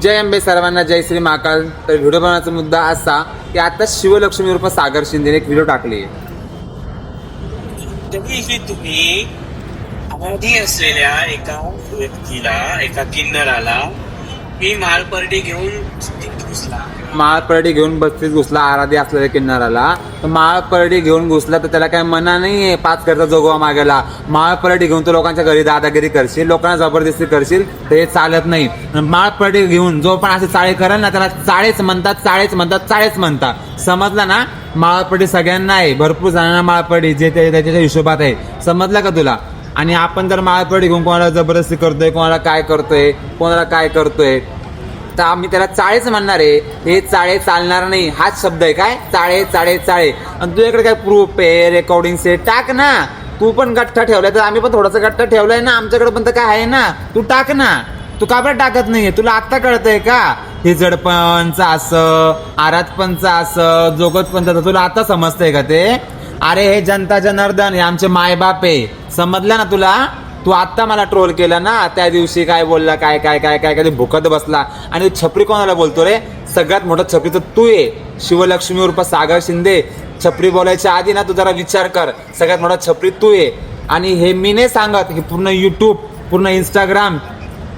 जय अंबे सर्वांना, जय श्री महाकाल. तर व्हिडिओ बनवण्याचा मुद्दा असा की आता शिवलक्ष्मी उर्फ सागर शिंदेने एक व्हिडिओ टाकली. तरीही तुम्ही अनादी असलेल्या एका व्यक्तीला, एका किन्नराला मी माळपर्डी घेऊन घुसला. माळपरडी घेऊन बस्तीत घुसला. आराधी असलेल्या किन्नराला माळपरडी घेऊन घुसला तर त्याला काय मना नाहीये 5 खर्च जोगवा मागायला. माळपरडी घेऊन तो लोकांच्या घरी दादागिरी करशील, लोकांना जबरदस्ती करशील तर हे चालत नाही. माळपरडी घेऊन जो पण असे चाळे करेल ना त्याला चाळेच म्हणतात, चाळेच म्हणतात, चाळेच म्हणतात. समजला ना? माळपरडी सगळ्यांना आहे, भरपूर जणांना माळपरडी जे त्याच्या हिशोबात आहे. समजलं का तुला? आणि आपण जर माळपरडी घेऊन कोणाला जबरदस्ती करतोय, कोणाला काय करतोय तर आम्ही त्याला चाळेच म्हणणार आहे. हे चाळे चालणार नाही. हाच शब्द आहे काय? चाळे चाळे चाळे. आणि तुझ्याकडे काय प्रूफ आहे? रेकॉर्डिंग सेट टाक ना. तू पण गठ्ठा ठेवलाय तर आम्ही पण थोडासा गठ्ठा ठेवलाय ना. आमच्याकडे पण तर काय आहे ना. तू टाक ना. तू का बरं टाकत नाहीये? तुला आत्ता कळतंय का? हे जडपणचं असं, आराधपणचं असं, जोगतपणचं तुला आता समजतंय का ते? अरे हे जनता जनार्दन, हे आमचे मायबाप आहे. समजलं ना तुला? तू आत्ता मला ट्रोल केला ना, त्या दिवशी काय बोलला, काय काय काय काय काय भुकत बसला. आणि छपरी कोणाला बोलतो रे? सगळ्यात मोठा छपरी तर तू आहे. शिवलक्ष्मी उर्फ सागर शिंदे. छपरी बोलायच्या आधी ना तू जरा विचार कर. सगळ्यात मोठा छपरी तू आहे. आणि हे मी नाही सांगत, हे पूर्ण युट्यूब, पूर्ण इंस्टाग्राम,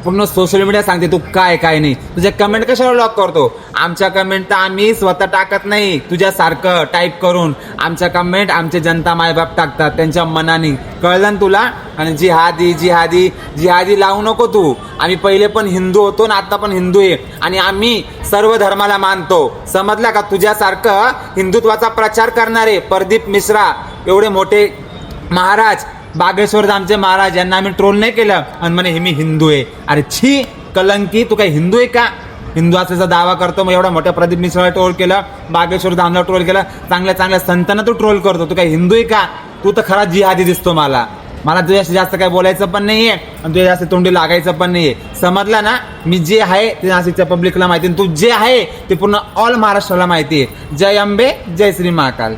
पूर्ण सोशल मीडिया सांगते तू काय काय नाही. तुझ्या कमेंट कशाला लॉक करतो? आमच्या कमेंट तर आम्ही स्वतः टाकत नाही तुझ्यासारखं टाईप करून. आमच्या कमेंट आमचे जनता मायबाप टाकतात त्यांच्या मनाने. कळलं ना तुला? आणि जिहादी जिहादी जिहादी लावू नको तू. आम्ही पहिले पण हिंदू होतो ना आता पण हिंदू आहे. आणि आम्ही सर्व धर्माला मानतो. समजला का? तुझ्यासारखं हिंदुत्वाचा प्रचार करणारे प्रदीप मिश्रा एवढे मोठे महाराज, बागेश्वर आमचे महाराज, यांना आम्ही ट्रोल नाही केलं आणि म्हणे हे मी हिंदू आहे. अरे छी कलंकी, तू काय हिंदू आहे का? हिंदू असल्याचा दावा करतो. मग एवढा मोठ्या प्रदीप मिश्राला ट्रोल केलं, बागेश्वर धामला ट्रोल केलं, चांगल्या चांगल्या संतांना तू ट्रोल करतो. तू काय हिंदू आहे का? तू तर खरा जिहादी दिसतो मला. तुझ्याशी जास्त काय बोलायचं पण नाहीये आणि तुझ्या जास्त तोंडी लागायचं पण नाहीये. समजलं ना? मी जे आहे ते नाशिकच्या पब्लिकला माहिती, तू जे आहे ते पूर्ण ऑल महाराष्ट्राला माहिती आहे. जय अंबे, जय श्री महाकाल.